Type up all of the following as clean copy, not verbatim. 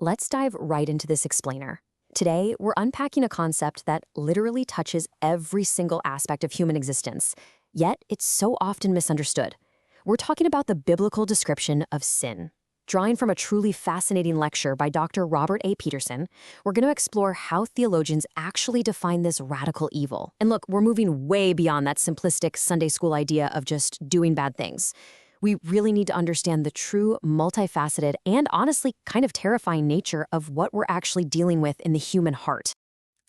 Let's dive right into this explainer. Today, we're unpacking a concept that literally touches every single aspect of human existence, yet it's so often misunderstood. We're talking about the biblical description of sin. Drawing from a truly fascinating lecture by Dr. Robert A. Peterson, we're going to explore how theologians actually define this radical evil. And look, we're moving way beyond that simplistic Sunday school idea of just doing bad things. We really need to understand the true, multifaceted, and honestly kind of terrifying nature of what we're actually dealing with in the human heart.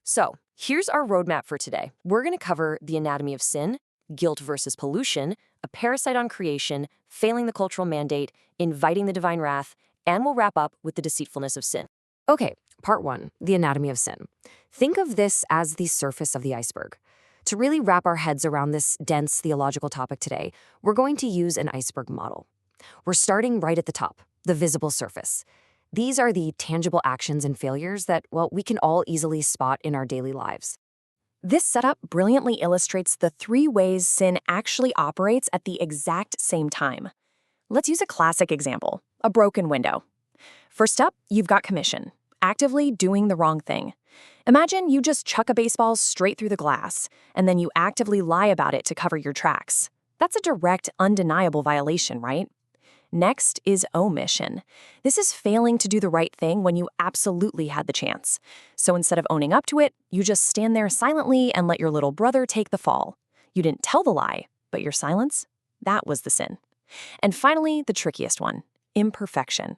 So, here's our roadmap for today. We're going to cover the anatomy of sin, guilt versus pollution, a parasite on creation, failing the cultural mandate, inviting the divine wrath, and we'll wrap up with the deceitfulness of sin. Okay, part 1, the anatomy of sin. Think of this as the surface of the iceberg. To really wrap our heads around this dense theological topic today, we're going to use an iceberg model. We're starting right at the top, the visible surface. These are the tangible actions and failures that, well, we can all easily spot in our daily lives. This setup brilliantly illustrates the 3 ways sin actually operates at the exact same time. Let's use a classic example, a broken window. First up, you've got commission, actively doing the wrong thing. Imagine you just chuck a baseball straight through the glass, and then you actively lie about it to cover your tracks. That's a direct, undeniable violation, right? Next is omission. This is failing to do the right thing when you absolutely had the chance. So instead of owning up to it, you just stand there silently and let your little brother take the fall. You didn't tell the lie, but your silence? That was the sin. And finally, the trickiest one, imperfection.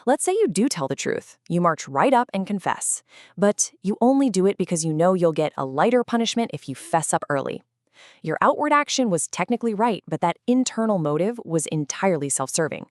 Let's say you do tell the truth. You march right up and confess. But you only do it because you know you'll get a lighter punishment if you fess up early. Your outward action was technically right, but that internal motive was entirely self-serving.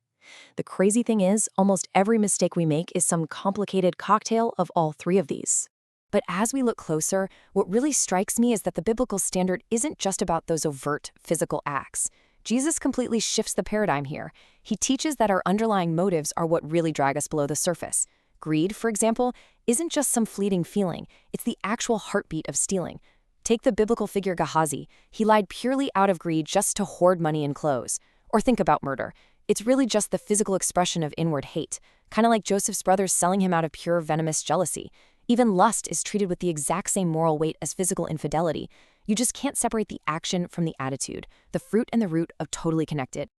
The crazy thing is, almost every mistake we make is some complicated cocktail of all 3 of these. But as we look closer, what really strikes me is that the biblical standard isn't just about those overt physical acts. Jesus completely shifts the paradigm here. He teaches that our underlying motives are what really drag us below the surface. Greed, for example, isn't just some fleeting feeling. It's the actual heartbeat of stealing. Take the biblical figure Gehazi. He lied purely out of greed just to hoard money and clothes. Or think about murder. It's really just the physical expression of inward hate, kind of like Joseph's brothers selling him out of pure venomous jealousy. Even lust is treated with the exact same moral weight as physical infidelity. You just can't separate the action from the attitude. The fruit and the root are totally connected.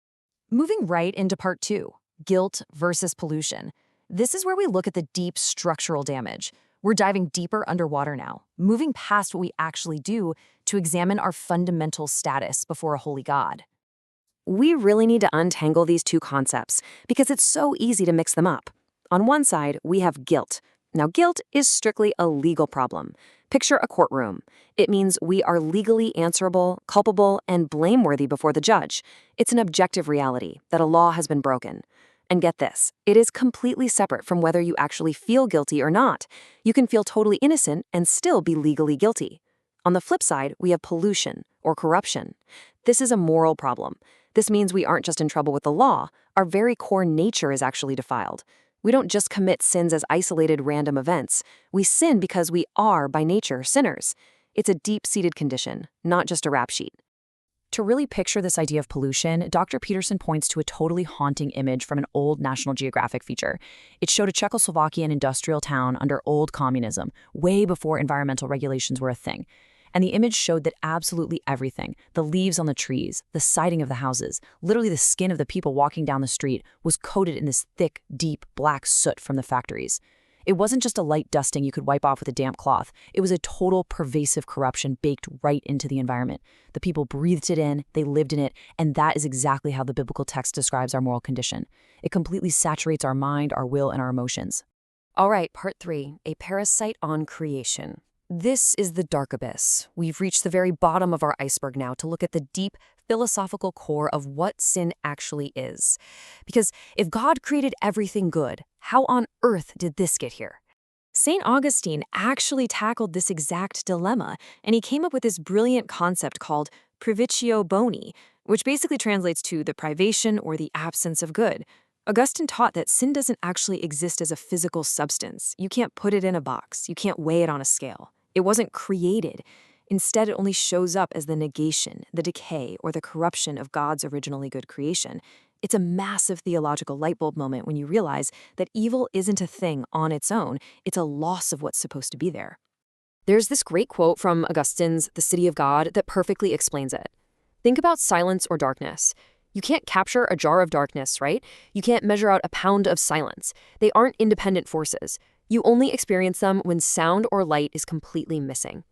Moving right into part 2, guilt versus pollution. This is where we look at the deep structural damage. We're diving deeper underwater now, moving past what we actually do to examine our fundamental status before a holy God. We really need to untangle these 2 concepts because it's so easy to mix them up. On one side, we have guilt. Now, guilt is strictly a legal problem. Picture a courtroom. It means we are legally answerable, culpable, and blameworthy before the judge. It's an objective reality that a law has been broken. And get this, it is completely separate from whether you actually feel guilty or not. You can feel totally innocent and still be legally guilty. On the flip side, we have pollution or corruption. This is a moral problem. This means we aren't just in trouble with the law, our very core nature is actually defiled. We don't just commit sins as isolated random events. We sin because we are, by nature, sinners. It's a deep-seated condition, not just a rap sheet. To really picture this idea of pollution, Dr. Peterson points to a totally haunting image from an old National Geographic feature. It showed a Czechoslovakian industrial town under old communism, way before environmental regulations were a thing. And the image showed that absolutely everything, the leaves on the trees, the siding of the houses, literally the skin of the people walking down the street, was coated in this thick, deep, black soot from the factories. It wasn't just a light dusting you could wipe off with a damp cloth. It was a total pervasive corruption baked right into the environment. The people breathed it in, they lived in it, and that is exactly how the biblical text describes our moral condition. It completely saturates our mind, our will, and our emotions. All right, part 3, a parasite on creation. This is the dark abyss. We've reached the very bottom of our iceberg now to look at the deep philosophical core of what sin actually is. Because if God created everything good, how on earth did this get here? St. Augustine actually tackled this exact dilemma, and he came up with this brilliant concept called privatio boni, which basically translates to the privation or the absence of good. Augustine taught that sin doesn't actually exist as a physical substance. You can't put it in a box. You can't weigh it on a scale. It wasn't created. Instead, it only shows up as the negation, the decay, or the corruption of God's originally good creation. It's a massive theological light bulb moment when you realize that evil isn't a thing on its own, it's a loss of what's supposed to be there. There's this great quote from Augustine's The City of God that perfectly explains it. Think about silence or darkness. You can't capture a jar of darkness, right? You can't measure out a pound of silence. They aren't independent forces. You only experience them when sound or light is completely missing.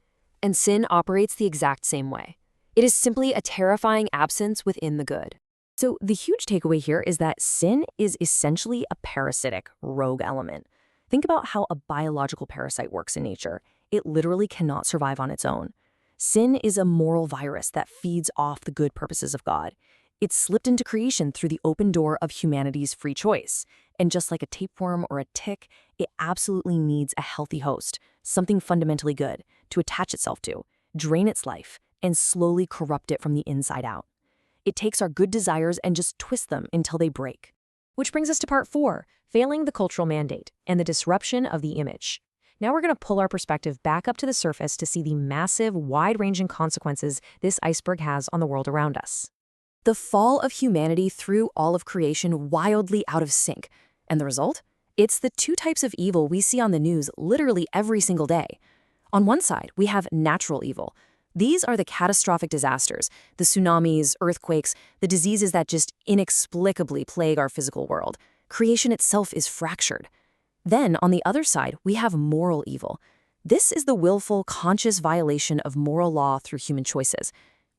And sin operates the exact same way. It is simply a terrifying absence within the good. So the huge takeaway here is that sin is essentially a parasitic, rogue element. Think about how a biological parasite works in nature. It literally cannot survive on its own. Sin is a moral virus that feeds off the good purposes of God. It's slipped into creation through the open door of humanity's free choice. And just like a tapeworm or a tick, it absolutely needs a healthy host, something fundamentally good, to attach itself to, drain its life, and slowly corrupt it from the inside out. It takes our good desires and just twists them until they break. Which brings us to part 4, failing the cultural mandate and the disruption of the image. Now we're going to pull our perspective back up to the surface to see the massive, wide-ranging consequences this iceberg has on the world around us. The fall of humanity threw all of creation wildly out of sync. And the result? It's the two types of evil we see on the news literally every single day. On one side, we have natural evil. These are the catastrophic disasters, the tsunamis, earthquakes, the diseases that just inexplicably plague our physical world. Creation itself is fractured. Then, on the other side, we have moral evil. This is the willful, conscious violation of moral law through human choices.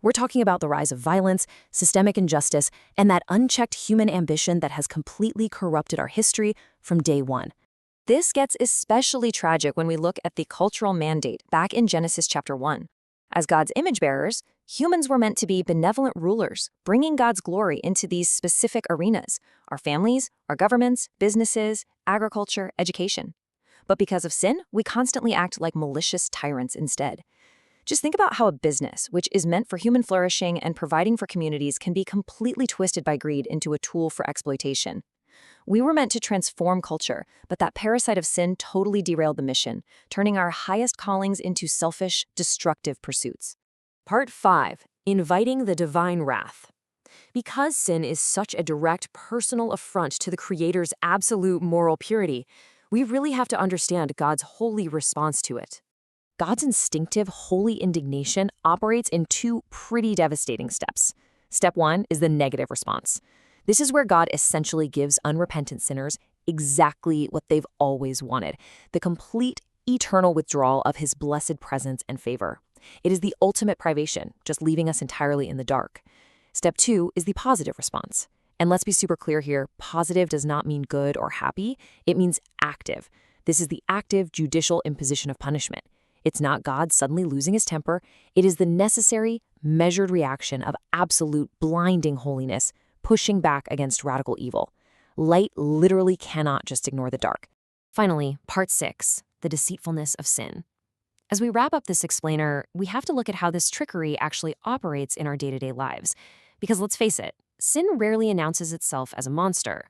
We're talking about the rise of violence, systemic injustice, and that unchecked human ambition that has completely corrupted our history from day one. This gets especially tragic when we look at the cultural mandate back in Genesis chapter 1. As God's image bearers, humans were meant to be benevolent rulers, bringing God's glory into these specific arenas: our families, our governments, businesses, agriculture, education. But because of sin, we constantly act like malicious tyrants instead. Just think about how a business, which is meant for human flourishing and providing for communities, can be completely twisted by greed into a tool for exploitation. We were meant to transform culture, but that parasite of sin totally derailed the mission, turning our highest callings into selfish, destructive pursuits. Part 5. Inviting the divine wrath. Because sin is such a direct, personal affront to the Creator's absolute moral purity, we really have to understand God's holy response to it. God's instinctive, holy indignation operates in 2 pretty devastating steps. Step 1 is the negative response. This is where God essentially gives unrepentant sinners exactly what they've always wanted: the complete, eternal withdrawal of His blessed presence and favor. It is the ultimate privation, just leaving us entirely in the dark. Step 2 is the positive response. And let's be super clear here, positive does not mean good or happy, it means active. This is the active, judicial imposition of punishment. It's not God suddenly losing his temper. It is the necessary, measured reaction of absolute, blinding holiness, pushing back against radical evil. Light literally cannot just ignore the dark. Finally, part 6, the deceitfulness of sin. As we wrap up this explainer, we have to look at how this trickery actually operates in our day-to-day lives. Because let's face it, sin rarely announces itself as a monster.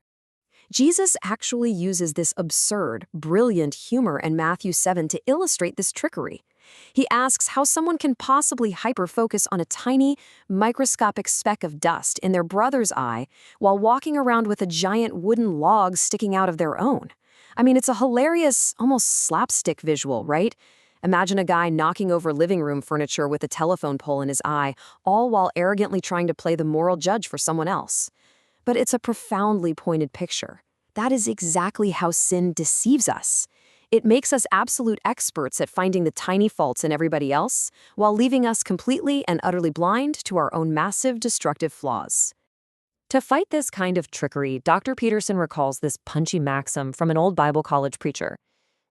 Jesus actually uses this absurd, brilliant humor in Matthew 7 to illustrate this trickery. He asks how someone can possibly hyper-focus on a tiny, microscopic speck of dust in their brother's eye while walking around with a giant wooden log sticking out of their own. I mean, it's a hilarious, almost slapstick visual, right? Imagine a guy knocking over living room furniture with a telephone pole in his eye, all while arrogantly trying to play the moral judge for someone else. But it's a profoundly pointed picture. That is exactly how sin deceives us. It makes us absolute experts at finding the tiny faults in everybody else, while leaving us completely and utterly blind to our own massive destructive flaws. To fight this kind of trickery, Dr. Peterson recalls this punchy maxim from an old Bible college preacher: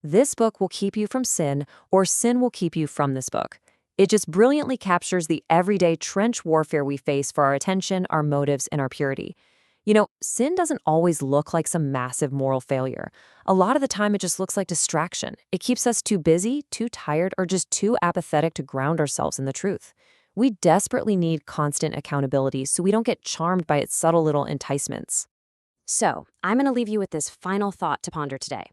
"This book will keep you from sin, or sin will keep you from this book." It just brilliantly captures the everyday trench warfare we face for our attention, our motives, and our purity. You know, sin doesn't always look like some massive moral failure. A lot of the time, it just looks like distraction. It keeps us too busy, too tired, or just too apathetic to ground ourselves in the truth. We desperately need constant accountability so we don't get charmed by its subtle little enticements. So, I'm going to leave you with this final thought to ponder today.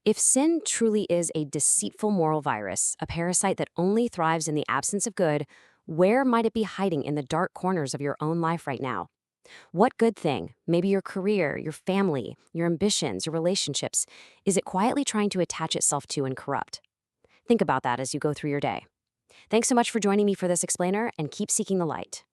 If sin truly is a deceitful moral virus, a parasite that only thrives in the absence of good, where might it be hiding in the dark corners of your own life right now? What good thing, maybe your career, your family, your ambitions, your relationships, is it quietly trying to attach itself to and corrupt? Think about that as you go through your day. Thanks so much for joining me for this explainer, and keep seeking the light.